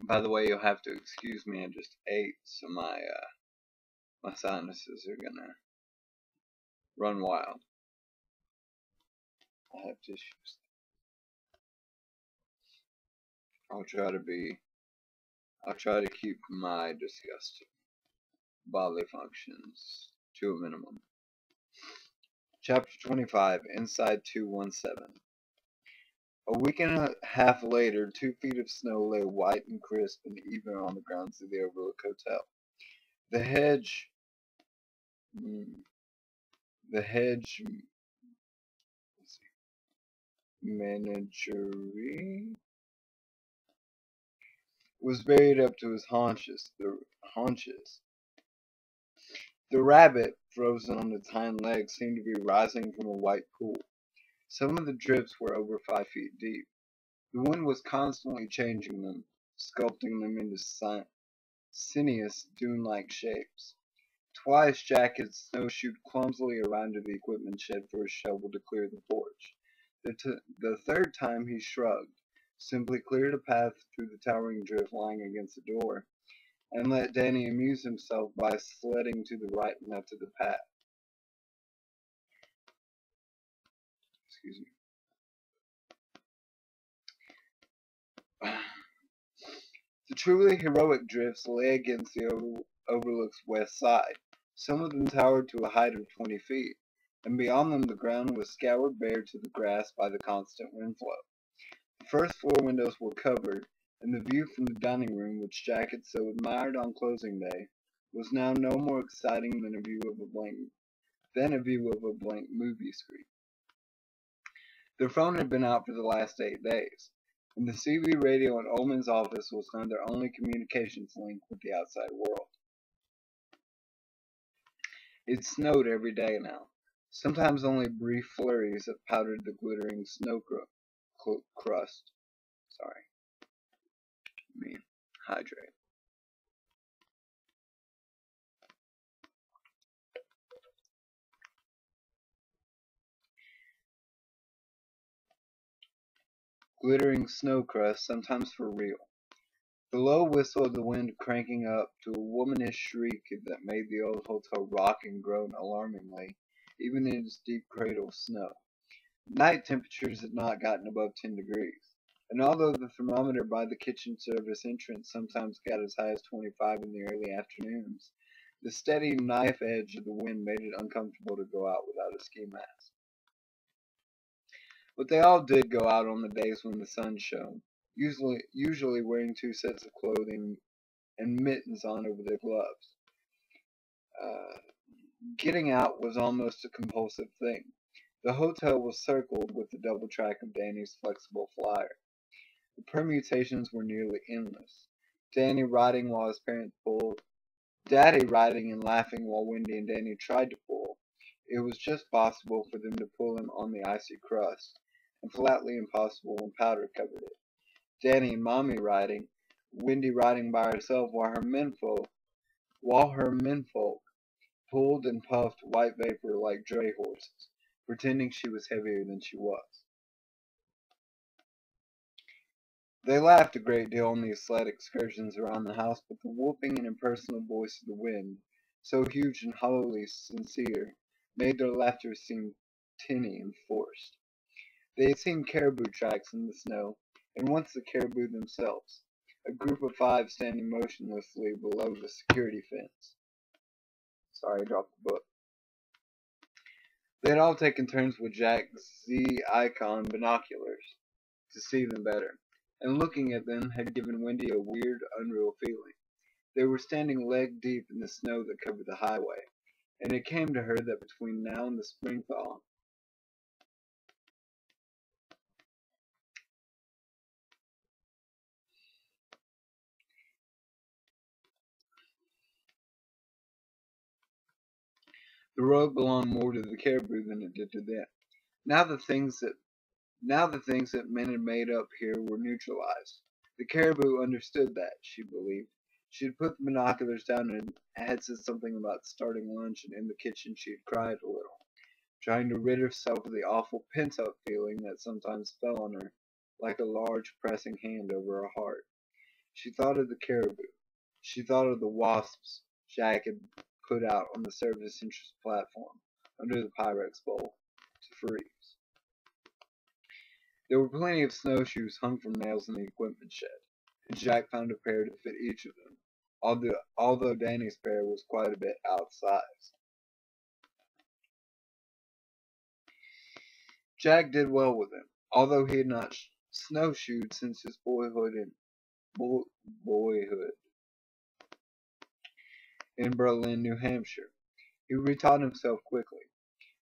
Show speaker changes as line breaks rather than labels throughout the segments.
By the way, you'll have to excuse me. I just ate, so my sinuses are gonna run wild. I have tissues. I'll try to keep my disgusting bodily functions to a minimum. Chapter 25, Inside 217. A week and a half later, 2 feet of snow lay white and crisp and even on the grounds of the Overlook Hotel. The hedge menagerie was buried up to his haunches. The rabbit, frozen on its hind legs, seemed to be rising from a white pool. Some of the drifts were over 5 feet deep. The wind was constantly changing them, sculpting them into sinuous, dune-like shapes. Twice Jack had snowshoed clumsily around to the equipment shed for a shovel to clear the porch. The third time he shrugged, simply cleared a path through the towering drift lying against the door, and let Danny amuse himself by sledding to the right and left of the path. Excuse me. The truly heroic drifts lay against the Overlook's west side. Some of them towered to a height of 20 feet, and beyond them the ground was scoured bare to the grass by the constant wind flow. The first floor windows were covered, and the view from the dining room, which Jack had so admired on closing day, was now no more exciting than a view of a blank movie screen. Their phone had been out for the last 8 days, and the CB radio in Ullman's office was now their only communications link with the outside world. It snowed every day now, sometimes only brief flurries that powdered the glittering snow crust. Sorry. Let me hydrate. Glittering snow crust, sometimes for real. The low whistle of the wind cranking up to a womanish shriek that made the old hotel rock and groan alarmingly, even in its deep cradle of snow. Night temperatures had not gotten above 10 degrees, and although the thermometer by the kitchen service entrance sometimes got as high as 25 in the early afternoons, the steady knife edge of the wind made it uncomfortable to go out without a ski mask. But they all did go out on the days when the sun shone, usually wearing 2 sets of clothing and mittens on over their gloves. Getting out was almost a compulsive thing. The hotel was circled with the double track of Danny's flexible flyer. The permutations were nearly endless. Danny riding while his parents pulled, Daddy riding and laughing while Wendy and Danny tried to pull. It was just possible for them to pull him on the icy crust, and flatly impossible when powder covered it. Danny and Mommy riding, Wendy riding by herself while her menfolk pulled and puffed white vapor like dray horses, pretending she was heavier than she was. They laughed a great deal on these sled excursions around the house, but the whooping and impersonal voice of the wind, so huge and hollowly sincere, made their laughter seem tinny and forced. They had seen caribou tracks in the snow, and once the caribou themselves, a group of 5 standing motionlessly below the security fence. Sorry, I dropped the book. They had all taken turns with Jack's Z-Icon binoculars to see them better, and looking at them had given Wendy a weird, unreal feeling. They were standing leg deep in the snow that covered the highway, and it came to her that between now and the spring thaw, the road belonged more to the caribou than it did to them. Now the things that men had made up here were neutralized. The caribou understood that, she believed. She had put the binoculars down and had said something about starting lunch, and in the kitchen she had cried a little, trying to rid herself of the awful pent-up feeling that sometimes fell on her like a large pressing hand over her heart. She thought of the caribou. She thought of the wasps Jack had put out on the service entrance platform under the Pyrex bowl to freeze. There were plenty of snowshoes hung from nails in the equipment shed, and Jack found a pair to fit each of them, although Danny's pair was quite a bit outsized. Jack did well with them, although he had not snowshoed since his boyhood in Berlin, New Hampshire. He retaught himself quickly.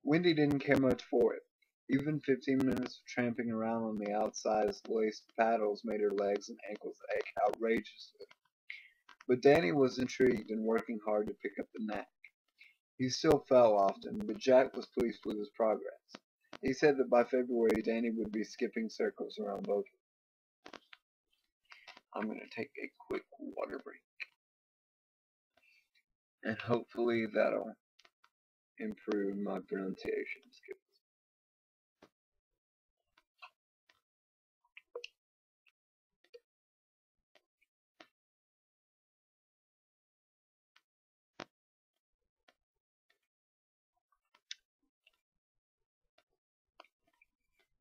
Wendy didn't care much for it. Even 15 minutes of tramping around on the outsized laced paddles made her legs and ankles ache outrageously. But Danny was intrigued and working hard to pick up the knack. He still fell often, but Jack was pleased with his progress. He said that by February Danny would be skipping circles around both. I'm going to take a quick water break. And hopefully that'll improve my pronunciation skills.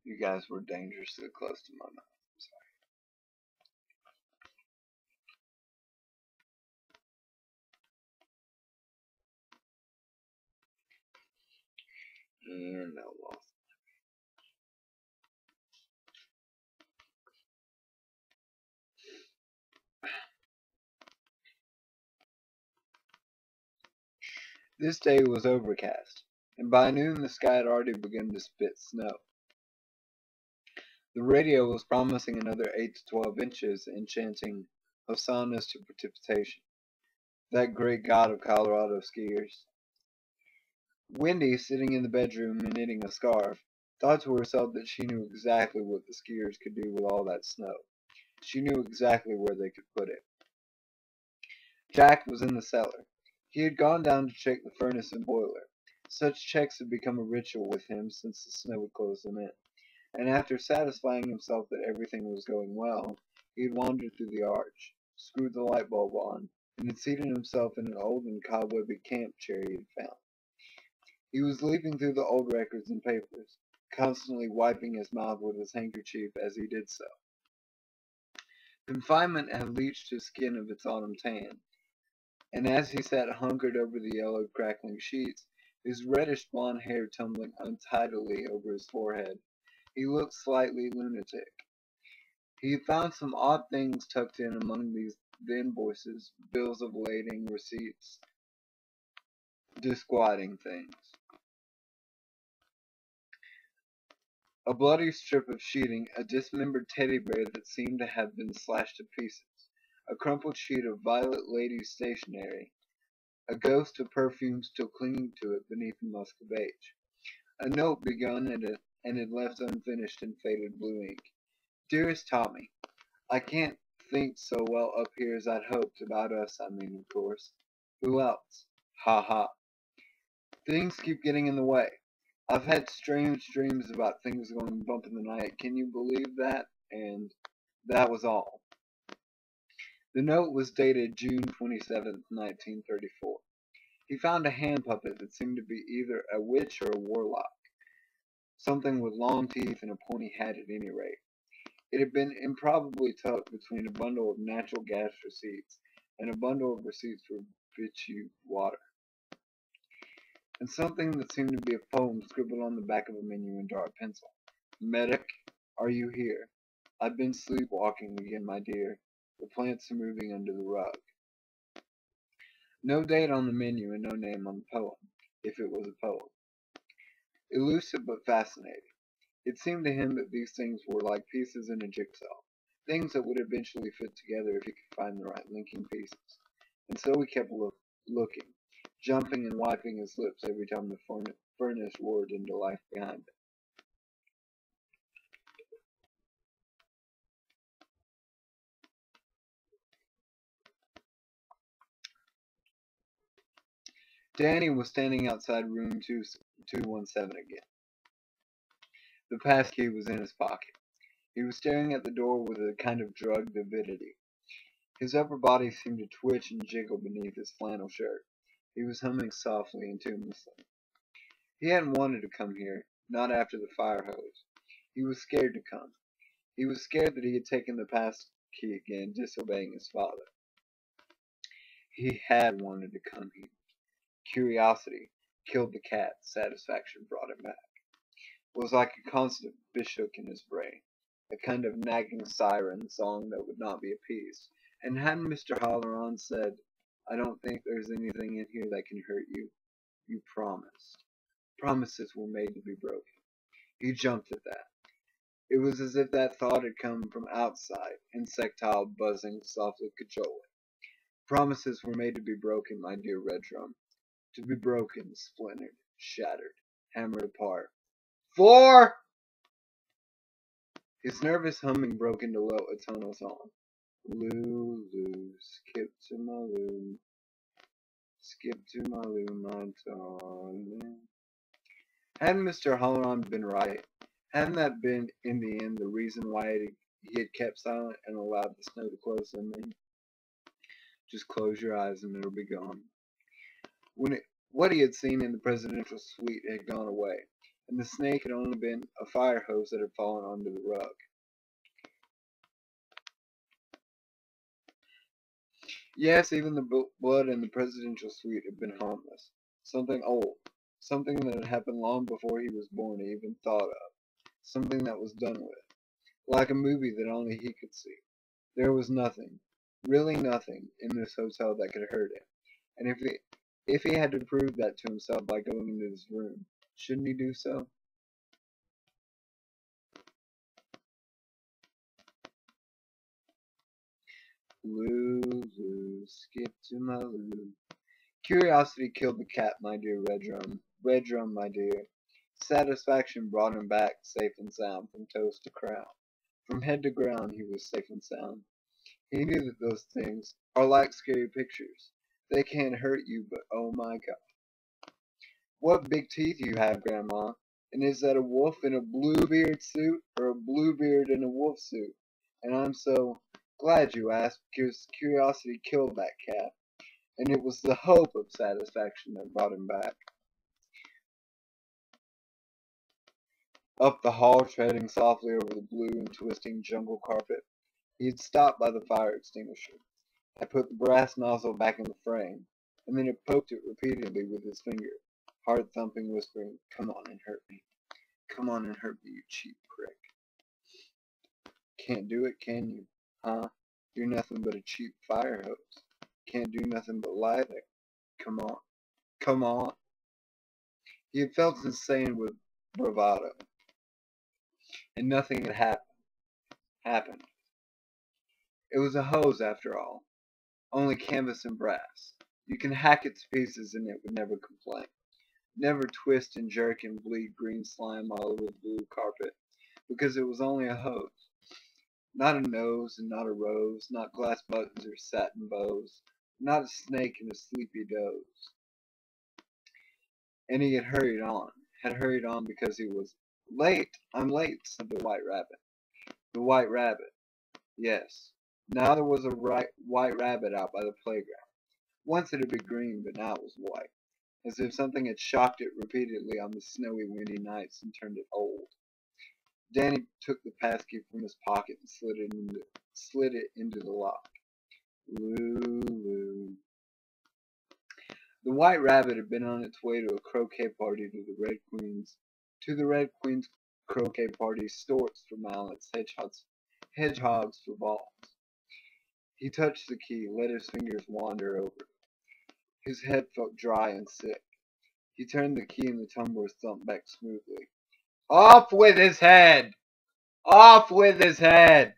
You guys were dangerously close to my mouth. I'm sorry. And I lost. This day was overcast, and by noon the sky had already begun to spit snow. The radio was promising another 8 to 12 inches and chanting hosannas to precipitation, that great god of Colorado skiers. Wendy, sitting in the bedroom and knitting a scarf, thought to herself that she knew exactly what the skiers could do with all that snow. She knew exactly where they could put it. Jack was in the cellar. He had gone down to check the furnace and boiler. Such checks had become a ritual with him since the snow had closed them in, and after satisfying himself that everything was going well, he had wandered through the arch, screwed the light bulb on, and had seated himself in an old and cobwebby camp chair he had found. He was leafing through the old records and papers, constantly wiping his mouth with his handkerchief as he did so. Confinement had bleached his skin of its autumn tan, and as he sat hunkered over the yellow crackling sheets, his reddish blond hair tumbling untidily over his forehead, he looked slightly lunatic. He had found some odd things tucked in among the invoices, bills of lading, receipts, disquieting things. A bloody strip of sheeting, a dismembered teddy bear that seemed to have been slashed to pieces, a crumpled sheet of violet ladies' stationery, a ghost of perfume still clinging to it beneath the musk of age, a note begun and had left unfinished in faded blue ink. Dearest Tommy, I can't think so well up here as I'd hoped, about us, I mean, of course. Who else? Ha ha. Things keep getting in the way. I've had strange dreams about things going bump in the night. Can you believe that? And that was all. The note was dated June 27th, 1934. He found a hand puppet that seemed to be either a witch or a warlock. Something with long teeth and a pointy head at any rate. It had been improbably tucked between a bundle of natural gas receipts and a bundle of receipts for Vichy water, and something that seemed to be a poem scribbled on the back of a menu in dark pencil. Medic, are you here? I've been sleepwalking again, my dear. The plants are moving under the rug. No date on the menu and no name on the poem, if it was a poem. Elusive but fascinating. It seemed to him that these things were like pieces in a jigsaw, things that would eventually fit together if he could find the right linking pieces. And so he kept looking, jumping and wiping his lips every time the furnace roared into life behind him. Danny was standing outside room 217 again. The passkey was in his pocket. He was staring at the door with a kind of drugged avidity. His upper body seemed to twitch and jiggle beneath his flannel shirt. He was humming softly and tunelessly. He hadn't wanted to come here, not after the fire hose. He was scared to come. He was scared that he had taken the pass key again, disobeying his father. He had wanted to come here. Curiosity killed the cat. Satisfaction brought him back. It was like a constant bishhook in his brain, a kind of nagging siren song that would not be appeased. And hadn't Mr. Halloran said, "I don't think there's anything in here that can hurt you. You promised." Promises were made to be broken. He jumped at that. It was as if that thought had come from outside, insectile, buzzing, softly cajoling. Promises were made to be broken, my dear Redrum. To be broken, splintered, shattered, hammered apart. For his nervous humming broke into low atonal song. Lulu, skip to my Lou, skip to my Lou, my darling. Hadn't Mr. Halloran been right? Hadn't that been, in the end, the reason why he had kept silent and allowed the snow to close them in? Just close your eyes and it'll be gone. What he had seen in the presidential suite had gone away, and the snake had only been a fire hose that had fallen onto the rug. Yes, even the blood in the presidential suite had been harmless. Something old. Something that had happened long before he was born or even thought of. Something that was done with. Like a movie that only he could see. There was nothing, really nothing, in this hotel that could hurt him. And if he had to prove that to himself by going into his room, shouldn't he do so? Lulu, skip to my Lulu. Curiosity killed the cat, my dear Redrum. Redrum, my dear. Satisfaction brought him back safe and sound from toes to crown. From head to ground he was safe and sound. He knew that those things are like scary pictures. They can't hurt you, but oh my God. What big teeth you have, Grandma. And is that a wolf in a Bluebeard suit or a Bluebeard in a wolf suit? And I'm so glad you asked, because curiosity killed that cat. And it was the hope of satisfaction that brought him back. Up the hall, treading softly over the blue and twisting jungle carpet, he had stopped by the fire extinguisher. I put the brass nozzle back in the frame, and then had poked it repeatedly with his finger, heart-thumping, whispering, "Come on and hurt me. Come on and hurt me, you cheap prick." Can't do it, can you? Huh? You're nothing but a cheap fire hose. Can't do nothing but lie there. Come on. Come on. He had felt insane with bravado, and nothing had happened. It was a hose, after all. Only canvas and brass. You can hack it to pieces and it would never complain. Never twist and jerk and bleed green slime all over the blue carpet, because it was only a hose. Not a nose and not a rose, not glass buttons or satin bows, not a snake in a sleepy doze. And he had hurried on because he was late. I'm late, said the White Rabbit. The White Rabbit. Yes. Now there was a white rabbit out by the playground. Once it had been green, but now it was white, as if something had shocked it repeatedly on the snowy, windy nights and turned it old. Danny took the passkey from his pocket and slid it into the lock. Lulu. The White Rabbit had been on its way to a croquet party to the Red Queen's croquet party, storks for mallets, hedgehogs for balls. He touched the key, let his fingers wander over it. His head felt dry and sick. He turned the key and the tumbler thumped back smoothly. Off with his head! Off with his head!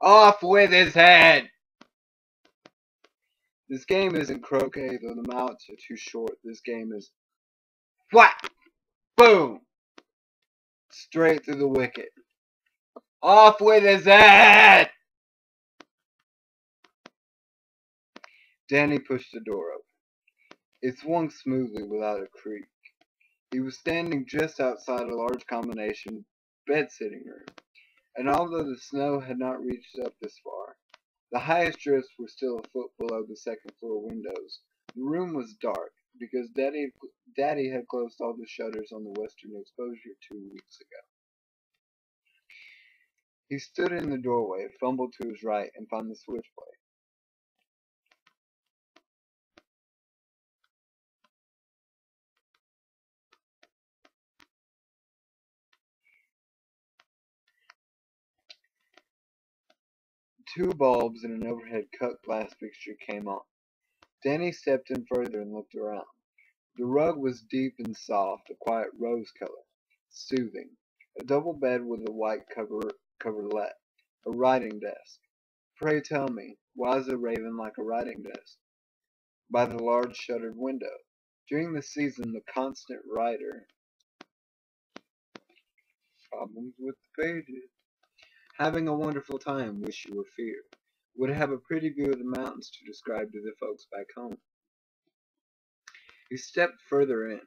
Off with his head! This game isn't croquet, though the mallets are too short. This game is whack! Boom! Straight through the wicket. Off with his head! Danny pushed the door open. It swung smoothly without a creak. He was standing just outside a large combination bed-sitting room, and although the snow had not reached up this far, The highest drifts were still a foot below the second floor windows. The room was dark, because Daddy had closed all the shutters on the western exposure 2 weeks ago. He stood in the doorway, fumbled to his right, and found the switchblade. Two bulbs and an overhead cut glass fixture came on. Danny stepped in further and looked around. The rug was deep and soft, a quiet rose color, soothing. A double bed with a white coverlet. A writing desk. Pray tell me, why is a raven like a writing desk? By the large shuttered window. During the season, the constant writer, problems with the pages, having a wonderful time, wish you were feared, would have a pretty view of the mountains to describe to the folks back home. He stepped further in.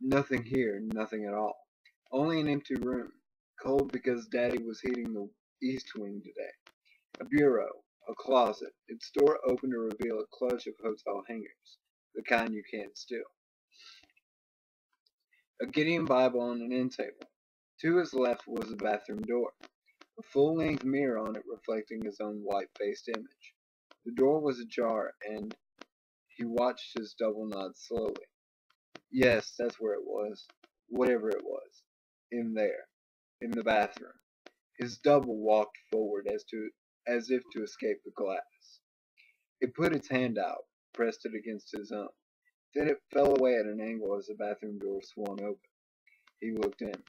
Nothing here, nothing at all. Only an empty room, cold because Daddy was heating the east wing today. A bureau, a closet, its door open to reveal a clutch of hotel hangers, the kind you can't steal. A Gideon Bible on an end table. To his left was the bathroom door, a full-length mirror on it reflecting his own white-faced image. The door was ajar, and he watched his double nod slowly. Yes, that's where it was. Whatever it was. In there. In the bathroom. His double walked forward as if to escape the glass. It put its hand out, pressed it against his own. Then it fell away at an angle as the bathroom door swung open. He looked in.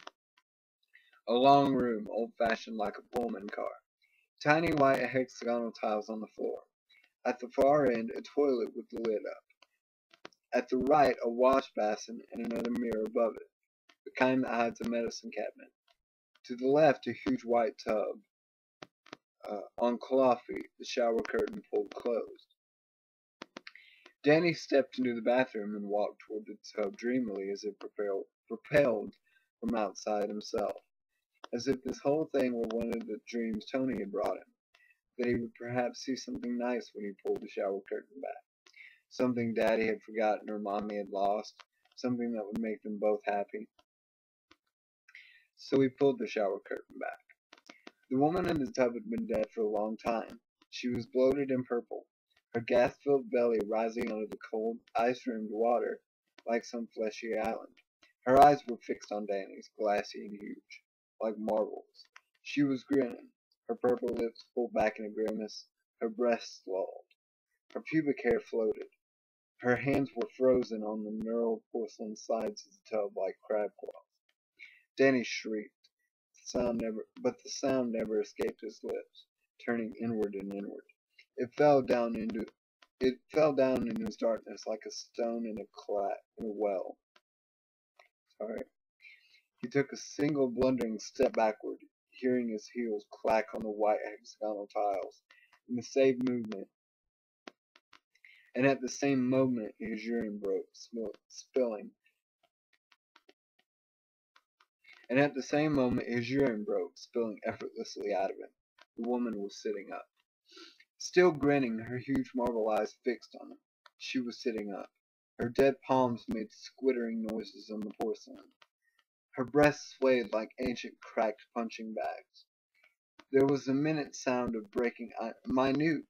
A long room, old-fashioned like a Pullman car. Tiny white hexagonal tiles on the floor. At the far end, a toilet with the lid up. At the right, a wash basin and another mirror above it, the kind that hides a medicine cabinet. To the left, a huge white tub. On claw feet, the shower curtain pulled closed. Danny stepped into the bathroom and walked toward the tub dreamily as if propelled from outside himself. As if this whole thing were one of the dreams Tony had brought him, that he would perhaps see something nice when he pulled the shower curtain back. Something Daddy had forgotten or Mommy had lost, something that would make them both happy. So he pulled the shower curtain back. The woman in the tub had been dead for a long time. She was bloated and purple, her gas-filled belly rising out of the cold, ice-rimmed water like some fleshy island. Her eyes were fixed on Danny's, glassy and huge, like marbles. She was grinning, her purple lips pulled back in a grimace, her breasts lolled. Her pubic hair floated. Her hands were frozen on the knurled porcelain sides of the tub like crab claws. Danny shrieked. But the sound never escaped his lips, turning inward and inward. It fell down in his darkness like a stone in a well. Sorry. He took a single blundering step backward, hearing his heels clack on the white hexagonal tiles. In the same movement, and at the same moment his urine broke, spilling. And at the same moment his urine broke, spilling effortlessly out of him. The woman was sitting up. Still grinning, her huge marble eyes fixed on him. She was sitting up. Her dead palms made squittering noises on the porcelain. Her breasts swayed like ancient cracked punching bags. There was a minute sound of minute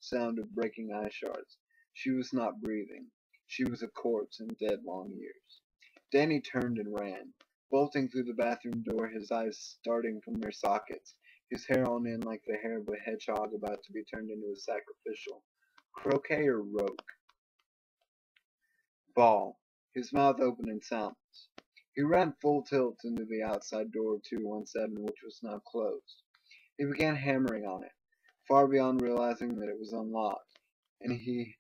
sound of breaking eye shards. She was not breathing. She was a corpse in dead long years. Danny turned and ran, bolting through the bathroom door, his eyes starting from their sockets, his hair on end like the hair of a hedgehog about to be turned into a sacrificial. Croquet or roke? Ball, his mouth open in silence. He ran full tilt into the outside door of 217, which was now closed. He began hammering on it, far beyond realizing that it was unlocked, and he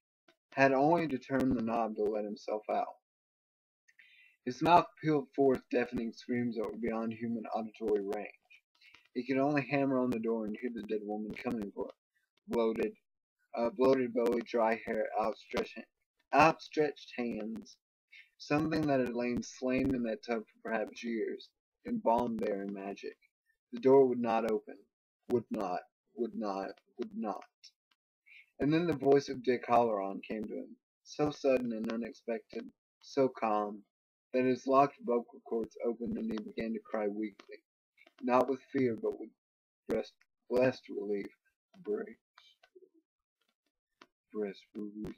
had only to turn the knob to let himself out. His mouth pealed forth deafening screams that were beyond human auditory range. He could only hammer on the door and hear the dead woman coming for him. Bloated belly, dry hair, outstretched hands. Something that had lain slain in that tub for perhaps years, embalmed there in magic. The door would not open. Would not. would not. And then the voice of Dick Halloran came to him, so sudden and unexpected, so calm, that his locked vocal cords opened and he began to cry weakly, not with fear but with blessed relief. Brace, relief.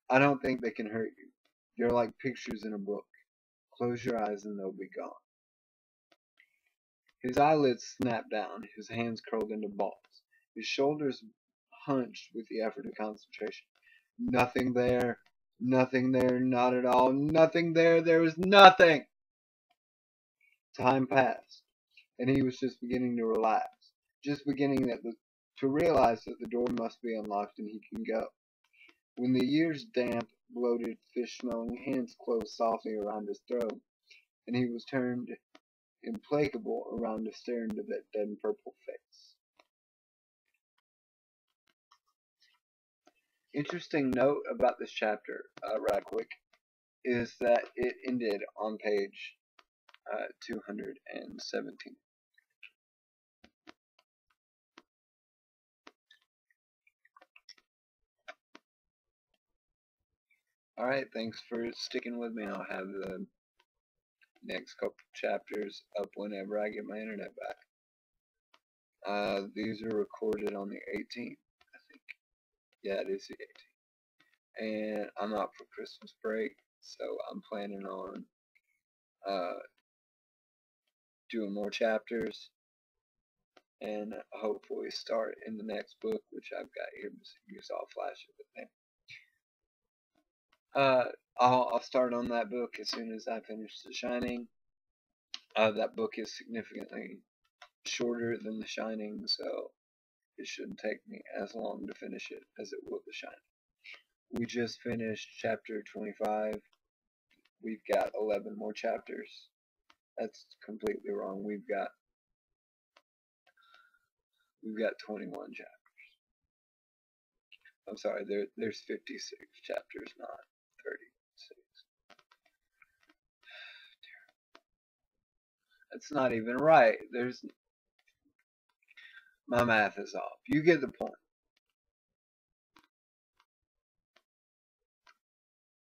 I don't think they can hurt you. They're like pictures in a book. Close your eyes and they'll be gone. His eyelids snapped down, his hands curled into balls, his shoulders hunched with the effort of concentration. Nothing there, not at all, nothing there, there was nothing! Time passed, and he was just beginning to relax, just beginning to realize that the door must be unlocked and he can go. When the year's damp, bloated, fish-smelling hands closed softly around his throat, and he was turned implacable around to stare into that dead and purple face. Interesting note about this chapter, right quick, is that it ended on page 217. Alright, thanks for sticking with me. I'll have the next couple chapters up whenever I get my internet back. These are recorded on the 18th, I think. Yeah, it is the 18th. And I'm out for Christmas break, so I'm planning on doing more chapters and hopefully start in the next book, which I've got here. You saw a flash of it there. I'll start on that book as soon as I finish The Shining. That book is significantly shorter than The Shining, so it shouldn't take me as long to finish it as it will The Shining. We just finished chapter 25. We've got 11 more chapters. That's completely wrong. We've got 21 chapters. I'm sorry, there's 56 chapters, not 36. That's not even right. My math is off. You get the point.